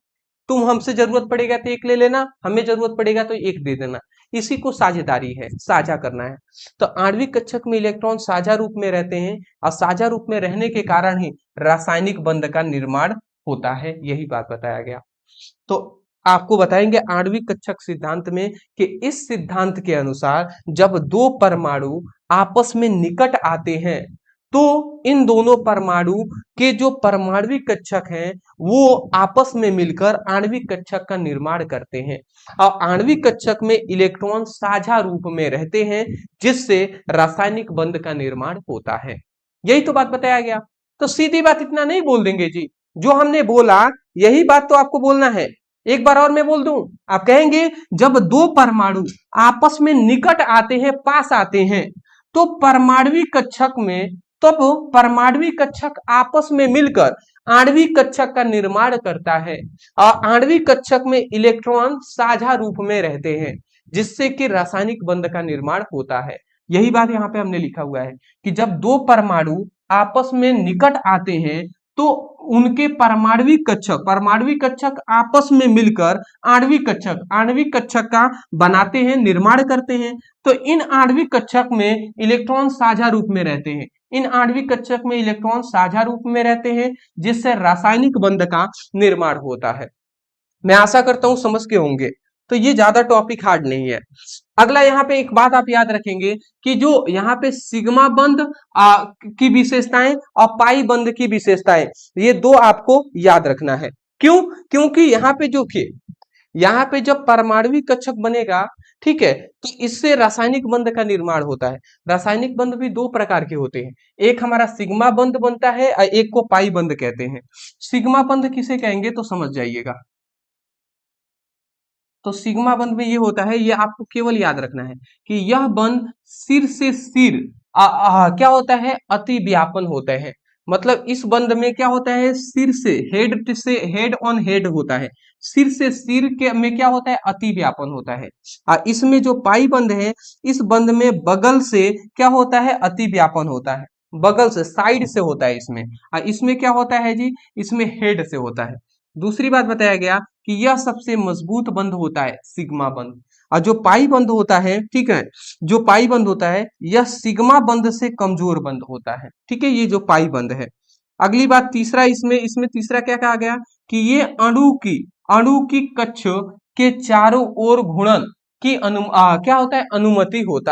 तुम हमसे जरूरत पड़ेगा तो एक ले लेना, हमें जरूरत पड़ेगा तो एक दे देना, इसी को साझेदारी है, साझा करना है। तो आणविक कक्षक में इलेक्ट्रॉन साझा रूप में रहते हैं और साझा रूप में रहने के कारण ही रासायनिक बंध का निर्माण होता है, यही बात बताया गया। तो आपको बताएंगे आणविक कक्षक सिद्धांत में कि इस सिद्धांत के अनुसार जब दो परमाणु आपस में निकट आते हैं तो इन दोनों परमाणु के जो परमाणविक कक्षक हैं वो आपस में मिलकर आणविक कक्षक का निर्माण करते हैं और आणविक कक्षक में इलेक्ट्रॉन साझा रूप में रहते हैं, जिससे रासायनिक बंध का निर्माण होता है। यही तो बात बताया गया। तो सीधी बात इतना नहीं बोल देंगे जी, जो हमने बोला यही बात तो आपको बोलना है। एक बार और मैं बोल दूं, आप कहेंगे जब दो परमाणु आपस में निकट आते हैं, पास आते हैं, तो परमाणविक कक्षक में, तब परमाणविक कक्षक आपस में मिलकर आणविक कक्षक का निर्माण करता है और आणविक कक्षक में इलेक्ट्रॉन साझा रूप में रहते हैं, जिससे कि रासायनिक बंध का निर्माण होता है। यही बात यहाँ पे हमने लिखा हुआ है कि जब दो परमाणु आपस में निकट आते हैं तो उनके परमाणविक कक्षक आपस में मिलकर आणविक कक्षक का बनाते हैं, निर्माण करते हैं। तो इन आणविक कक्षक में इलेक्ट्रॉन साझा रूप में रहते हैं, इन आणविक कक्षक में इलेक्ट्रॉन साझा रूप में रहते हैं, जिससे रासायनिक बंध का निर्माण होता है। मैं आशा करता हूं समझ के होंगे, तो ये ज्यादा टॉपिक हार्ड नहीं है। अगला यहाँ पे एक बात आप याद रखेंगे कि जो यहाँ पे सिग्मा बंध की विशेषताएं और पाई बंध की विशेषताएं, ये दो आपको याद रखना है। क्यों? क्योंकि यहाँ पे जो कि यहाँ पे जब परमाणविक कक्षक बनेगा, ठीक है, तो इससे रासायनिक बंध का निर्माण होता है। रासायनिक बंध भी दो प्रकार के होते हैं, एक हमारा सिग्मा बंध बनता है और एक को पाई बंध कहते हैं। सिग्मा बंध किसे कहेंगे तो समझ जाइएगा। तो सिग्मा बंध में ये होता है, ये आपको केवल याद रखना है कि यह बंध सिर से सिर क्या होता है, अति व्यापन होता है। मतलब इस बंध में क्या होता है, सिर से हेड ऑन हेड होता है, सिर से सिर के में क्या होता है, अति व्यापन होता है। इसमें जो पाई बंध है, इस बंध में बगल से क्या होता है, अति व्यापन होता है, बगल से साइड से होता है इसमें। इसमें क्या होता है जी, इसमें हेड से होता है। दूसरी बात बताया गया कि यह सबसे मजबूत बंध होता है सिग्मा बंध। और जो पाई बंध होता है, ठीक है, जो पाई बंध होता है यह सिग्मा बंध से कमजोर बंध होता है, ठीक है, ये जो पाई बंध है। अगली बात तीसरा, इसमें इसमें तीसरा क्या कहा गया कि ये अणु की कक्ष के चारों ओर घूर्णन की क्या होता है,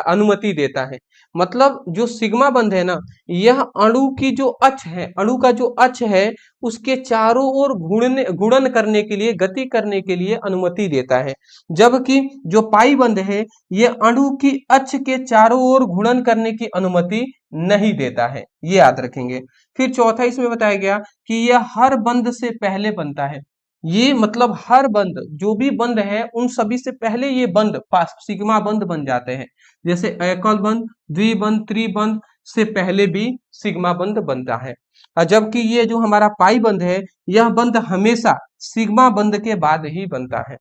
अनुमति देता है। मतलब जो सिग्मा बंध है ना, यह अणु की जो अक्ष है, अणु का जो अक्ष है उसके चारों ओर घूर्णन करने के लिए, गति करने के लिए अनुमति देता है। जबकि जो पाई बंध है ये अणु की अक्ष के चारों ओर घूर्णन करने की अनुमति नहीं देता है, ये याद रखेंगे। फिर चौथा इसमें बताया गया कि यह हर बंध से पहले बनता है। ये मतलब हर बंध, जो भी बंध है उन सभी से पहले ये बंध सिग्मा बंध बन जाते हैं। जैसे एकल बंध, द्विबंध, त्रिबंध से पहले भी सिग्मा बंध बनता है। जबकि ये जो हमारा पाई बंध है, यह बंध हमेशा सिग्मा बंध के बाद ही बनता है,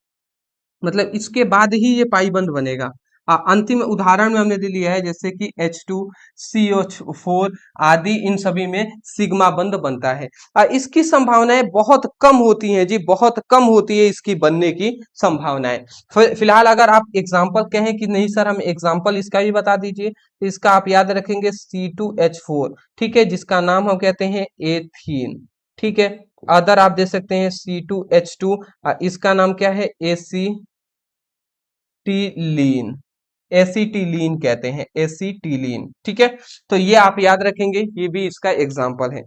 मतलब इसके बाद ही ये पाई बंध बनेगा। अंतिम उदाहरण में हमने दे लिया है, जैसे कि H2CO4 आदि, इन सभी में सिग्मा बंध बनता है। इसकी संभावनाएं बहुत कम होती हैं जी, बहुत कम होती है इसकी बनने की संभावनाएं। फिलहाल अगर आप एग्जाम्पल कहें कि नहीं सर हम एग्जाम्पल इसका भी बता दीजिए, तो इसका आप याद रखेंगे C2H4, ठीक है, जिसका नाम हम कहते हैं एथीन, ठीक है। अदर आप दे सकते हैं C2H2, इसका नाम क्या है, एसीटिलीन, एसीटिलीन कहते हैं, एसीटिलीन, ठीक है। तो ये आप याद रखेंगे, ये भी इसका एग्जाम्पल है।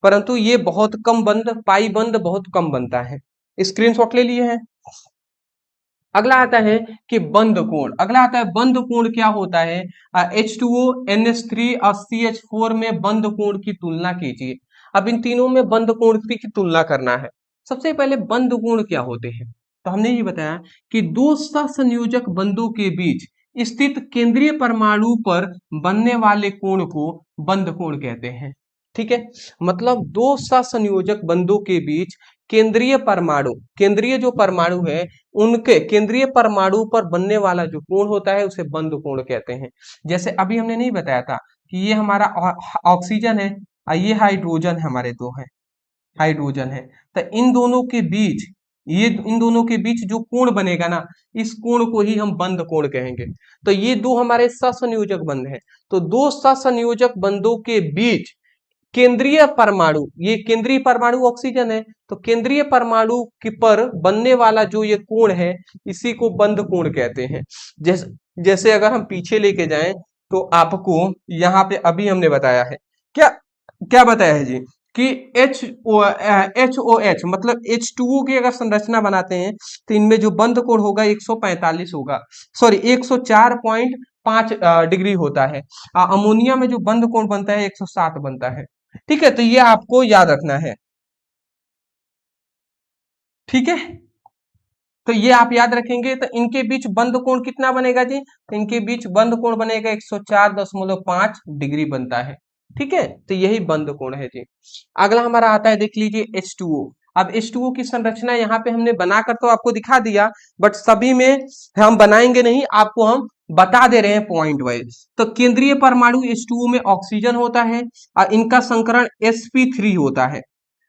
परंतु ये बहुत कम बंध, पाई बंध बहुत कम बनता है। स्क्रीनशॉट ले लिए हैं। अगला आता है कि बंध कोण। अगला आता है बंध कोण क्या होता है। H2O, NH3 और CH4 में बंध कोण की तुलना कीजिए। अब इन तीनों में बंध कोण की तुलना करना है। सबसे पहले बंध कोण क्या होते हैं, तो हमने ये बताया कि दो सहसंयोजक बंधों के बीच स्थित केंद्रीय परमाणु पर बनने वाले कोण को बंध कोण कहते हैं, ठीक है। मतलब दो सहसंयोजक बंधों के बीच केंद्रीय जो परमाणु है उनके केंद्रीय परमाणु पर बनने वाला जो कोण होता है उसे बंध कोण कहते हैं। जैसे अभी हमने नहीं बताया था कि ये हमारा ऑक्सीजन है और ये हाइड्रोजन है, हमारे दो है हाइड्रोजन है, तो इन दोनों के बीच जो कोण बनेगा ना, इस कोण को ही हम बंध कोण कहेंगे। तो ये दो हमारे सहसंयोजक बंध है। तो दो सहसंयोजक बंधों के बीच केंद्रीय परमाणु, ये केंद्रीय परमाणु ऑक्सीजन है, तो केंद्रीय परमाणु के पर बनने वाला जो ये कोण है इसी को बंध कोण कहते हैं। जैसे अगर हम पीछे लेके जाएं तो आपको यहाँ पे अभी हमने बताया है, क्या क्या बताया है जी कि HOH मतलब H2O की अगर संरचना बनाते हैं तो इनमें जो बंध कोण होगा 145 होगा, सॉरी 104.5 डिग्री होता है। अमोनिया में जो बंध कोण बनता है 107 बनता है, ठीक है। तो ये आपको याद रखना है, ठीक है। तो ये आप याद रखेंगे। तो इनके बीच बंध कोण कितना बनेगा जी, तो इनके बीच बंध कोण बनेगा 104.5 डिग्री बनता है, ठीक है। तो यही बंध कोण है जी। अगला हमारा आता है, देख लीजिए H2O। अब H2O की संरचना यहाँ पे हमने बनाकर तो आपको दिखा दिया, बट सभी में हम बनाएंगे नहीं, आपको हम बता दे रहे हैं पॉइंट वाइज। तो केंद्रीय परमाणु H2O में ऑक्सीजन होता है और इनका संकरण sp3 होता है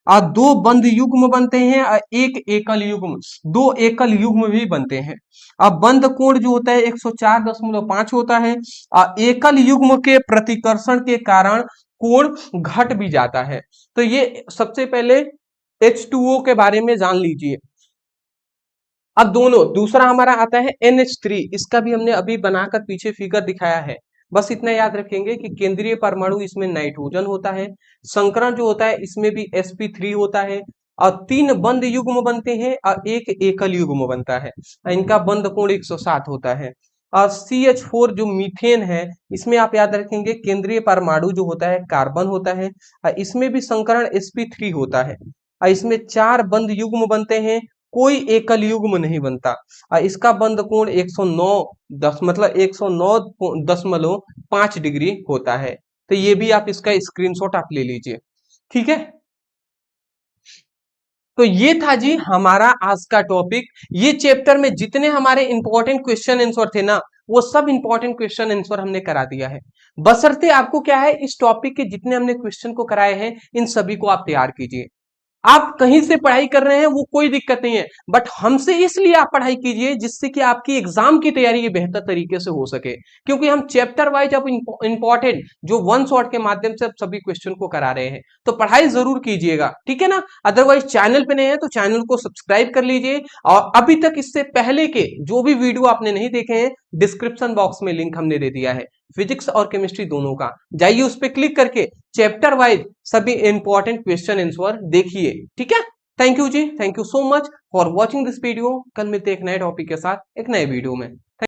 और दो बंध युग्म बनते हैं और एक एकल युग्म, दो एकल युग्म भी बनते हैं। अब बंध कोण जो होता है 104.5 होता है और एकल युग्म के प्रतिकर्षण के कारण कोण घट भी जाता है। तो ये सबसे पहले H2O के बारे में जान लीजिए। अब दूसरा हमारा आता है NH3, इसका भी हमने अभी बनाकर पीछे फिगर दिखाया है। बस इतना याद रखेंगे कि केंद्रीय परमाणु इसमें नाइट्रोजन होता है, संकरण जो होता है इसमें भी sp3 होता है और तीन बंध युग्म बनते हैं और एक एकल युग्म बनता है। इनका बंध कोण 107 होता है। और CH4 जो मीथेन है, इसमें आप याद रखेंगे केंद्रीय परमाणु जो होता है कार्बन होता है और इसमें भी संकरण sp3 होता है और इसमें चार बंध युग्म बनते हैं कोई एकल युग्म नहीं बनता। इसका बंध कोण 109 मतलब 109.5 डिग्री होता है। तो ये भी आप इसका स्क्रीनशॉट आप ले लीजिए, ठीक है। तो ये था जी हमारा आज का टॉपिक। ये चैप्टर में जितने हमारे इंपॉर्टेंट क्वेश्चन आंसर थे ना, वो सब इंपॉर्टेंट क्वेश्चन आंसर हमने करा दिया है। बशर्ते आपको क्या है, इस टॉपिक के जितने हमने क्वेश्चन को कराए हैं इन सभी को आप तैयार कीजिए। आप कहीं से पढ़ाई कर रहे हैं वो कोई दिक्कत नहीं है, बट हमसे इसलिए आप पढ़ाई कीजिए जिससे कि आपकी एग्जाम की तैयारी बेहतर तरीके से हो सके, क्योंकि हम चैप्टर वाइज अब इंपॉर्टेंट जो वन शॉट के माध्यम से अब सभी क्वेश्चन को करा रहे हैं। तो पढ़ाई जरूर कीजिएगा, ठीक है ना। अदरवाइज चैनल पे नए हैं तो चैनल को सब्सक्राइब कर लीजिए, और अभी तक इससे पहले के जो भी वीडियो आपने नहीं देखे हैं, डिस्क्रिप्शन बॉक्स में लिंक हमने दे दिया है, फिजिक्स और केमिस्ट्री दोनों का। जाइए उस पर क्लिक करके चैप्टर वाइज सभी इंपॉर्टेंट क्वेश्चन आंसर देखिए, ठीक है। थैंक यू जी, thank you so much for watching this video. कल मिलते हैं एक नए टॉपिक के साथ एक नए वीडियो में।